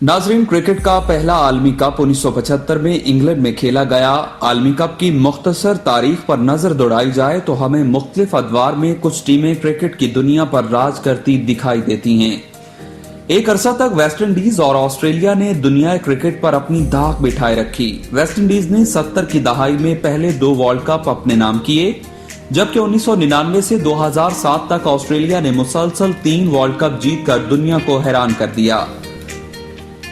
नाजरीन, क्रिकेट का पहला आलमी कप 1975 में इंग्लैंड में खेला गया। आलमी कप की मुख्तसर तारीख पर नजर दौड़ाई जाए तो हमें मुख्तलिफ अदवार में कुछ टीमें क्रिकेट की दुनिया पर राज करती दिखाई देती हैं। एक अरसा तक वेस्ट इंडीज और ऑस्ट्रेलिया ने दुनिया क्रिकेट पर अपनी धाक बिठाए रखी। वेस्ट इंडीज ने 70 की दहाई में पहले 2 वर्ल्ड कप अपने नाम किए, जबकि 1999 से 2007 तक ऑस्ट्रेलिया ने मुसलसल 3 वर्ल्ड कप जीतकर दुनिया को हैरान कर दिया।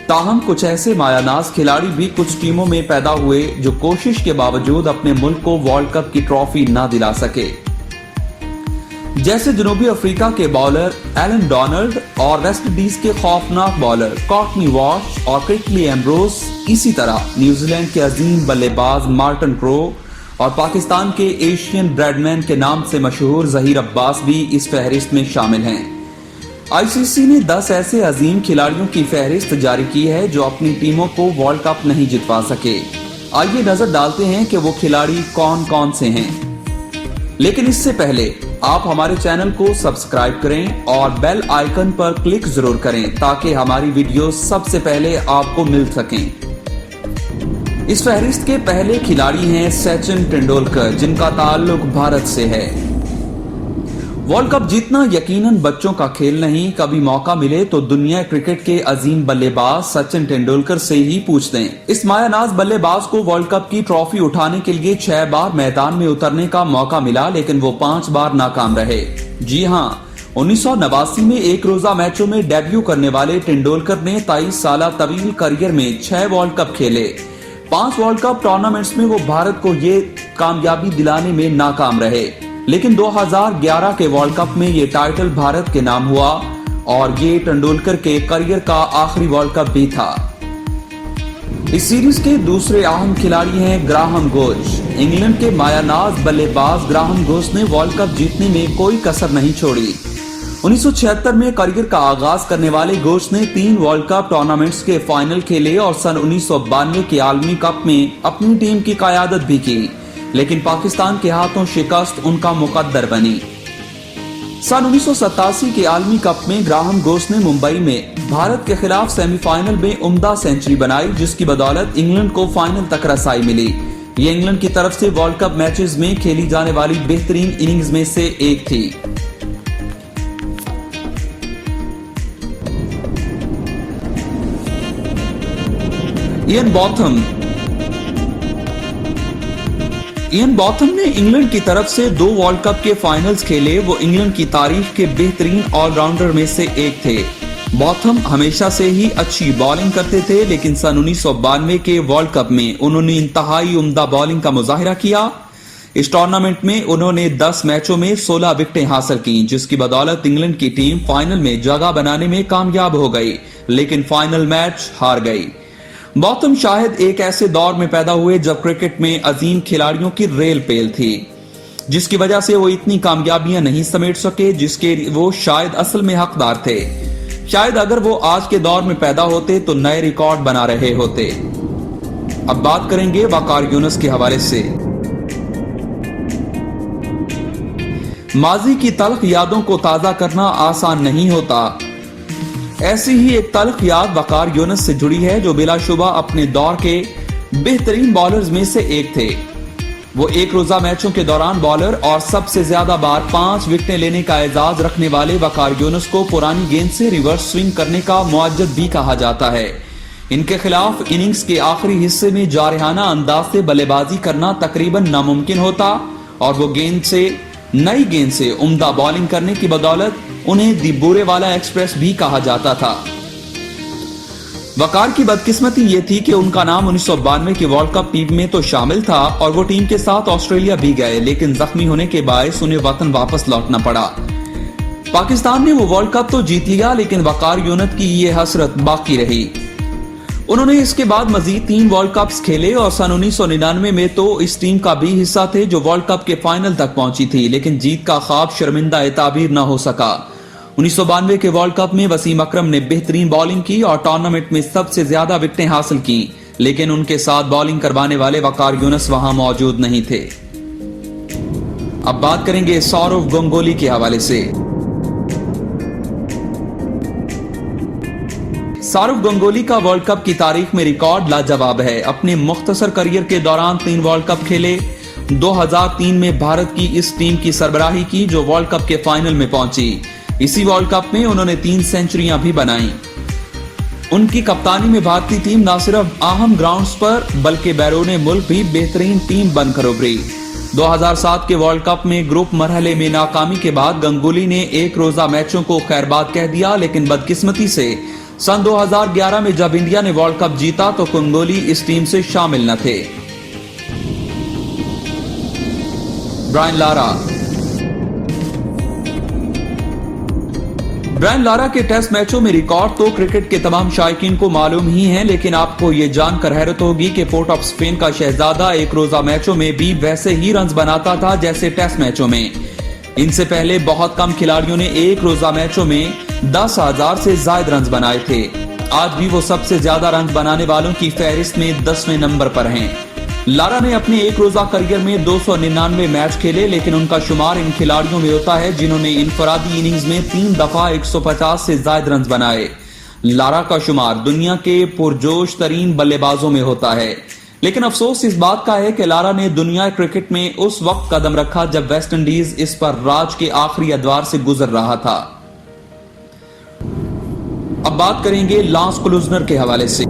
ताहम कुछ ऐसे मायानाज खिलाड़ी भी कुछ टीमों में पैदा हुए जो कोशिश के बावजूद अपने मुल्क को वर्ल्ड कप की ट्रॉफी ना दिला सके, जैसे जनूबी अफ्रीका के बॉलर एलन डोनाल्ड और वेस्ट इंडीज के खौफनाक बॉलर कॉर्टनी वॉश और क्रिकली एम्ब्रोस। इसी तरह न्यूजीलैंड के अजीम बल्लेबाज मार्टिन क्रो और पाकिस्तान के एशियन ब्रेडमैन के नाम से मशहूर जहीर अब्बास भी इस फहरिस्त में शामिल हैं। आईसीसी ने 10 ऐसे अजीम खिलाड़ियों की फहरिस्त जारी की है जो अपनी टीमों को वर्ल्ड कप नहीं जितवा सके। आइए नजर डालते हैं कि वो खिलाड़ी कौन कौन से हैं। लेकिन इससे पहले आप हमारे चैनल को सब्सक्राइब करें और बेल आइकन पर क्लिक जरूर करें ताकि हमारी वीडियो सबसे पहले आपको मिल सकें। इस फहरिस्त के पहले खिलाड़ी हैं सचिन तेंदुलकर, जिनका ताल्लुक भारत से है। वर्ल्ड कप जीतना यकीनन बच्चों का खेल नहीं। कभी मौका मिले तो दुनिया क्रिकेट के अजीम बल्लेबाज सचिन तेंदुलकर से ही पूछ लें। इस मायानाज बल्लेबाज को वर्ल्ड कप की ट्रॉफी उठाने के लिए 6 बार मैदान में उतरने का मौका मिला, लेकिन वो 5 बार नाकाम रहे। जी हां, 1989 में एक रोजा मैचों में डेब्यू करने वाले तेंदुलकर ने 23 साल तवील करियर में 6 वर्ल्ड कप खेले। 5 वर्ल्ड कप टूर्नामेंट्स में वो भारत को ये कामयाबी दिलाने में नाकाम रहे, लेकिन 2011 के वर्ल्ड कप में ये टाइटल भारत के नाम हुआ और ये तेंदुलकर के करियर का आखिरी वर्ल्ड कप भी था। इस सीरीज के दूसरे अहम खिलाड़ी हैं ग्राहम गोच। इंग्लैंड के मायानाज बल्लेबाज ग्राहम गोच ने वर्ल्ड कप जीतने में कोई कसर नहीं छोड़ी। 1976 में करियर का आगाज करने वाले गोच ने 3 वर्ल्ड कप टूर्नामेंट्स के फाइनल खेले और सन 1992 के आलमी कप में अपनी टीम की कयादत भी की, लेकिन पाकिस्तान के हाथों शिकस्त उनका मुकद्दर बनी। सन 1987 के आलमी कप में ग्राहम गोच ने मुंबई में भारत के खिलाफ सेमीफाइनल में उम्दा सेंचुरी बनाई, जिसकी बदौलत इंग्लैंड को फाइनल तक रसाई मिली। ये इंग्लैंड की तरफ से वर्ल्ड कप मैचेस में खेली जाने वाली बेहतरीन इनिंग्स में से एक थी। इयन बॉथम ने इंग्लैंड की तरफ से 2 वर्ल्ड कप के फाइनल्स खेले। वो इंग्लैंड की तारीख के बेहतरीन ऑलराउंडर में से एक थे। बॉथम हमेशा से ही अच्छी बॉलिंग करते थे, लेकिन सन 1992 के वर्ल्ड कप में उन्होंने इंतहाई उम्दा बॉलिंग का मुजाहिरा किया। इस टूर्नामेंट में उन्होंने 10 मैचों में 16 विकेटें हासिल की, जिसकी बदौलत इंग्लैंड की टीम फाइनल में जगह बनाने में कामयाब हो गई, लेकिन फाइनल मैच हार गई। बॉथम शायद एक ऐसे दौर में पैदा हुए जब क्रिकेट में अजीम खिलाड़ियों की रेल पेल थी, जिसकी वजह से वो इतनी कामयाबियां नहीं समेट सके जिसके वो शायद असल में हकदार थे। शायद अगर वो आज के दौर में पैदा होते तो नए रिकॉर्ड बना रहे होते। अब बात करेंगे वकार यूनुस के हवाले से। माजी की तल्ख यादों को ताजा करना आसान नहीं होता। ऐसी ही एक तल्ख याद वकार यूनुस से जुड़ी है, जो बिलाशुबा अपने दौर के बेहतरीन बॉलर्स में से एक थे। वो एक रोजा मैचों के दौरान बॉलर और सबसे ज्यादा बार 5 विकेटें लेने का एजाज रखने वाले वकार यूनुस को पुरानी गेंद से रिवर्स स्विंग करने का मुअज्जब भी कहा जाता है। इनके खिलाफ इनिंग्स के आखिरी हिस्से में जारहाना अंदाज से बल्लेबाजी करना तकरीबन नामुमकिन होता और वो नई गेंद से उम्दा बॉलिंग करने की बदौलत उन्हें दी बुरेवाला एक्सप्रेस भी कहा जाता था। वकार की बदकिस्मती ये थी कि उनका नाम 1992 के वर्ल्ड कप टीम में तो शामिल था और वो टीम के साथ ऑस्ट्रेलिया भी गए, लेकिन जख्मी होने के बायस उन्हें वतन वापस लौटना पड़ा। पाकिस्तान ने वो वर्ल्ड कप तो जीत लिया, लेकिन वकार यूनुस की ये हसरत बाकी रही। उन्होंने इसके बाद मजीद 3 वर्ल्ड कप्स खेले और सन 1999 में तो इस टीम का भी हिस्सा थे जो वर्ल्ड कप के फाइनल तक पहुंची थी, लेकिन जीत का ख्वाब शर्मिंदा ताबीर न हो सका। 1992 के वर्ल्ड कप में वसीम अकरम ने बेहतरीन बॉलिंग की और टूर्नामेंट में सबसे ज्यादा विकेटें हासिल की, लेकिन उनके साथ बॉलिंग करवाने वाले वकार यूनुस वहां मौजूद नहीं थे। अब बात करेंगे सौरव गांगुली के हवाले से। सौरव गंगोली का वर्ल्ड कप की तारीख में रिकॉर्ड लाजवाब है। अपने मुख्तसर करियर के दौरान 3 वर्ल्ड कप खेले। 2003 में भारत की इस टीम की सरबराही की जो वर्ल्ड कप के फाइनल में पहुंची। इसी वर्ल्ड कप में उन्होंने 3 सेंचुरियां भी बनाई। उनकी कप्तानी में भारतीय टीम न सिर्फ अहम ग्राउंड्स पर बल्कि बैरून मुल्क भी बेहतरीन टीम बनकर उभरी। 2007 के वर्ल्ड कप में ग्रुप मरहले में नाकामी के बाद गंगोली ने एक रोजा मैचों को खैरबाद कह दिया, लेकिन बदकिस्मती से सन 2011 में जब इंडिया ने वर्ल्ड कप जीता तो गंगोली इस टीम से शामिल न थे। ब्रायन लारा के टेस्ट मैचों में रिकॉर्ड तो क्रिकेट के तमाम शायकीन को मालूम ही है, लेकिन आपको ये जानकर हैरत होगी कि पोर्ट ऑफ स्पेन का शहजादा एक रोजा मैचों में भी वैसे ही रन्स बनाता था जैसे टेस्ट मैचों में। इनसे पहले बहुत कम खिलाड़ियों ने एक रोजा मैचों में 10,000 से ज्यादा रन्स बनाए थे। आज भी वो सबसे ज्यादा रन्स बनाने वालों की फहरिस्त में 10वें नंबर पर हैं। लारा ने अपने एक रोजा करियर में 299 मैच खेले, लेकिन उनका शुमार इन खिलाड़ियों में होता है जिन्होंने इनफरादी इनिंग्स में 3 दफा 150 से ज्यादा रन्स बनाए। लारा का शुमार दुनिया के पुरजोश तरीन बल्लेबाजों में होता है, लेकिन अफसोस इस बात का है कि लारा ने दुनिया क्रिकेट में उस वक्त कदम रखा जब वेस्ट इंडीज इस पर राज के आखिरी अदवार से गुजर रहा था। अब बात करेंगे लांस क्लूजनर के हवाले से।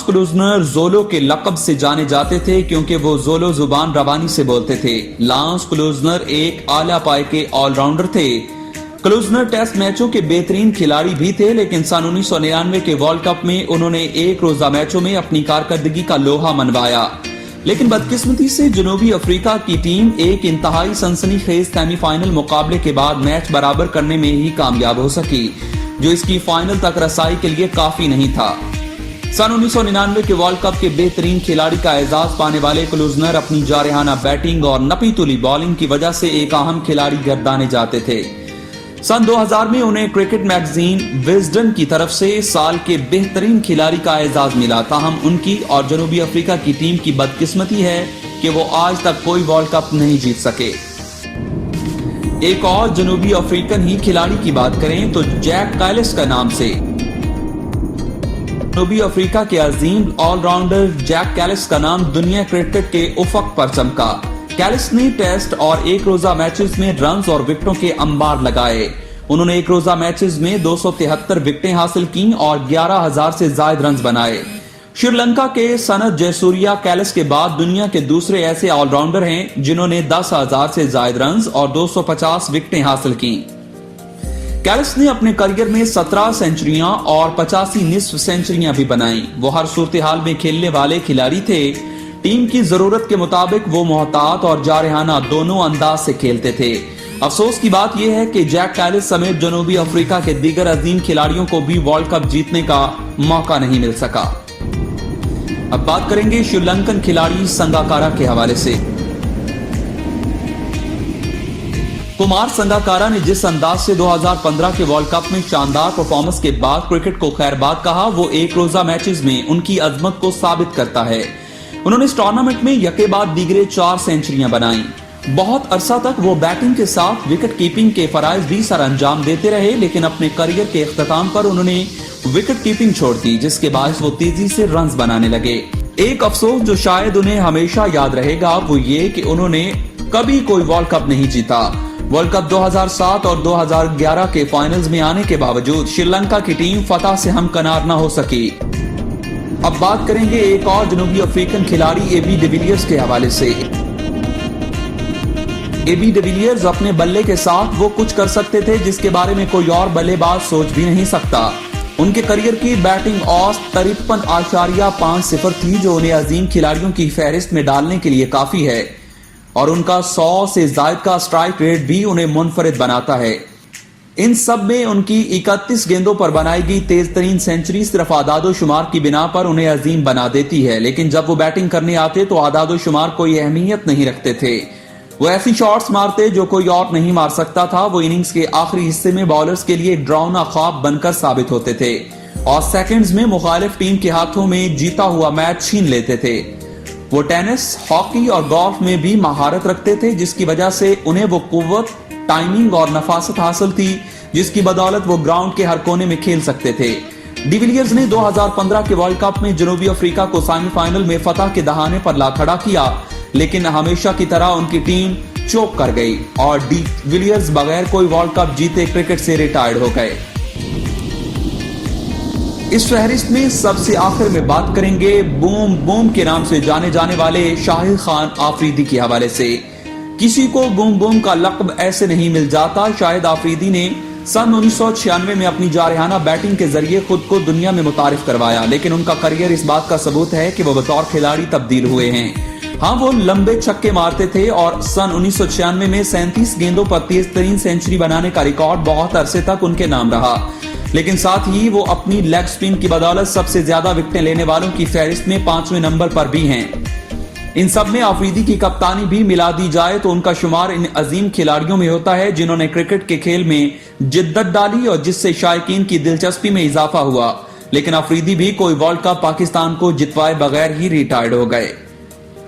क्लूजनर जोलो के लक़ब से जाने जाते थे क्योंकि वो जोलो जुबान रवानी से बोलते थे। लांस क्लूजनर एक आला पाए के ऑलराउंडर थे। क्लूजनर टेस्ट मैचों के बेहतरीन खिलाड़ी भी थे, लेकिन सन 1999 के वर्ल्ड कप में उन्होंने एक रोजा मैचों में अपनी कारकर्दगी का लोहा मनवाया, लेकिन बदकिस्मती से जनूबी अफ्रीका की टीम एक इंतहाई सनसनीखेज सेमीफाइनल मुकाबले के बाद मैच बराबर करने में ही कामयाब हो सकी, जो इसकी फाइनल तक रसाई के लिए काफी नहीं था। सन 1999 के वर्ल्ड कप के बेहतरीन खिलाड़ी का एजाज पाने वाले क्लूजनर अपनी जारहाना बैटिंग और नपी तुली बॉलिंग की वजह से एक अहम खिलाड़ी गर्दाने जाते थे। सन 2000 में उन्हें क्रिकेट मैगजीन विजडन की तरफ से साल के बेहतरीन खिलाड़ी का एजाज मिला। ताहम उनकी और जनूबी अफ्रीका की टीम की बदकिस्मती है कि वो आज तक कोई वर्ल्ड कप नहीं जीत सके। एक और जनूबी अफ्रीकन ही खिलाड़ी की बात करें तो जैक कैलिस का नाम से। जनूबी अफ्रीका के अजीम ऑलराउंडर जैक कैलिस का नाम दुनिया क्रिकेट के उफक पर चमका। कैलिस ने टेस्ट और एक रोजा मैचेस में रन्स और विकेटों के अंबार लगाए। उन्होंने एक रोजा मैचेस में 273 विकेटें हासिल की और 11,000 से ज्यादा रन्स बनाए। श्रीलंका के सनत जयसूर्या कैलिस के बाद दुनिया के दूसरे ऐसे ऑलराउंडर हैं जिन्होंने 10,000 से ज्यादा रन्स और 250 विकेटें हासिल की। कैलिस ने अपने करियर में 17 सेंचुरियां और 85 निस्फ सेंचुरियां भी बनाई। वो हर सूरत हाल में खेलने वाले खिलाड़ी थे। टीम की जरूरत के मुताबिक वो मोहतात और जारहाना दोनों अंदाज से खेलते थे। अफसोस की बात यह है कि जैक कैलिस समेत जनूबी अफ्रीका के दीगर अजीम खिलाड़ियों को भी वर्ल्ड कप जीतने का मौका नहीं मिल सका। अब बात करेंगे श्रीलंकन खिलाड़ी संगाकारा के हवाले से। कुमार संगाकारा ने जिस अंदाज से 2015 के वर्ल्ड कप में शानदार परफॉर्मेंस के बाद क्रिकेट को खैरबाद कहा, वो एक रोजा मैचेस में उनकी अजमत को साबित करता है। उन्होंने इस टूर्नामेंट में यके बाद दीगरे 4 सेंचुरियां बनाई। बहुत अरसा तक वो बैटिंग के साथ विकेट कीपिंग के फराइज भी सर अंजाम देते रहे, लेकिन अपने करियर के इख्तिताम पर उन्होंने विकेट कीपिंग छोड़ दी, जिसके बायस वो तेजी से रन्स बनाने लगे। एक अफसोस जो शायद उन्हें हमेशा याद रहेगा वो ये कि उन्होंने कभी कोई वर्ल्ड कप नहीं जीता। वर्ल्ड कप 2007 और 2011 के फाइनल्स में आने के बावजूद श्रीलंका की टीम फतह से हमकनार न हो सकी। अब बात करेंगे एक और जनूबी अफ्रीकन खिलाड़ी एबी डिविलियर्स के हवाले से। एबी डिविलियर्स अपने बल्ले के साथ वो कुछ कर सकते थे जिसके बारे में कोई और बल्लेबाज सोच भी नहीं सकता। उनके करियर की बैटिंग औसत 53.50 थी, जो उन्हें अजीम खिलाड़ियों की फहरिस्त में डालने के लिए काफी है, और उनका 100 से ज्यादा का स्ट्राइक रेट भी उन्हें मुनफरिद बनाता है। इन सब में उनकी 31 गेंदों पर बनाई गई तेज तरीन सेंचुरी सिर्फ आदादो शुमार की बिना पर उन्हें अजीम बना देती है, लेकिन जब वो बैटिंग करने आते तो आदादो शुमार कोई अहमियत नहीं रखते थे। वो ऐसी शॉट्स मारते जो कोई और नहीं मार सकता था। वो इनिंग्स के आखिरी हिस्से में बॉलर्स के लिए डरावना ख्वाब बनकर साबित होते थे और सेकंड्स में मुखालिफ टीम के हाथों में जीता हुआ मैच छीन लेते थे। वो टेनिस, हॉकी और गोल्फ में भी महारत रखते थे, जिसकी वजह से उन्हें वो कुव्वत टाइमिंग और नफासत हासिल थी, जिसकी बदौलत वो ग्राउंड के हर कोने में खेल सकते थे। डिविलियर्स ने 2015 के वर्ल्ड कप में जनूबी अफ्रीका को सेमीफाइनल में फतह के दहाने पर ला खड़ा किया, लेकिन हमेशा की तरह उनकी टीम चोक कर गई और डिविलियर्स बगैर कोई वर्ल्ड कप जीते क्रिकेट से रिटायर्ड हो गए। इस फहरिस्त में सबसे आखिर में बात करेंगे बूम बूम के नाम से जाने जाने वाले शाहिद खान आफरीदी के हवाले से। किसी को बूम बूम का लक़ब ऐसे नहीं मिल जाता। शाहिद आफरीदी ने सन 1996 में अपनी जारहाना बैटिंग के जरिए खुद को दुनिया में मुतारिफ करवाया, लेकिन उनका करियर इस बात का सबूत है कि वो बतौर खिलाड़ी तब्दील हुए हैं। हाँ, वो लंबे छक्के मारते थे और सन 1996 में 37 गेंदों पर तेज तरीन सेंचुरी बनाने का रिकॉर्ड बहुत अरसे तक उनके नाम रहा, लेकिन साथ ही वो अपनी लेग स्पिन की बदौलत सबसे ज्यादा विकेटें लेने वालों की फहरिस्त में 5वें नंबर पर भी हैं। इन सब में आफरीदी की कप्तानी भी मिला दी जाए तो उनका शुमार इन अजीम खिलाड़ियों में होता है जिन्होंने क्रिकेट के खेल में जिद्दत डाली और जिससे शायकीन की दिलचस्पी में इजाफा हुआ। लेकिन आफरीदी भी कोई वर्ल्ड कप पाकिस्तान को जितवाए बगैर ही रिटायर्ड हो गए।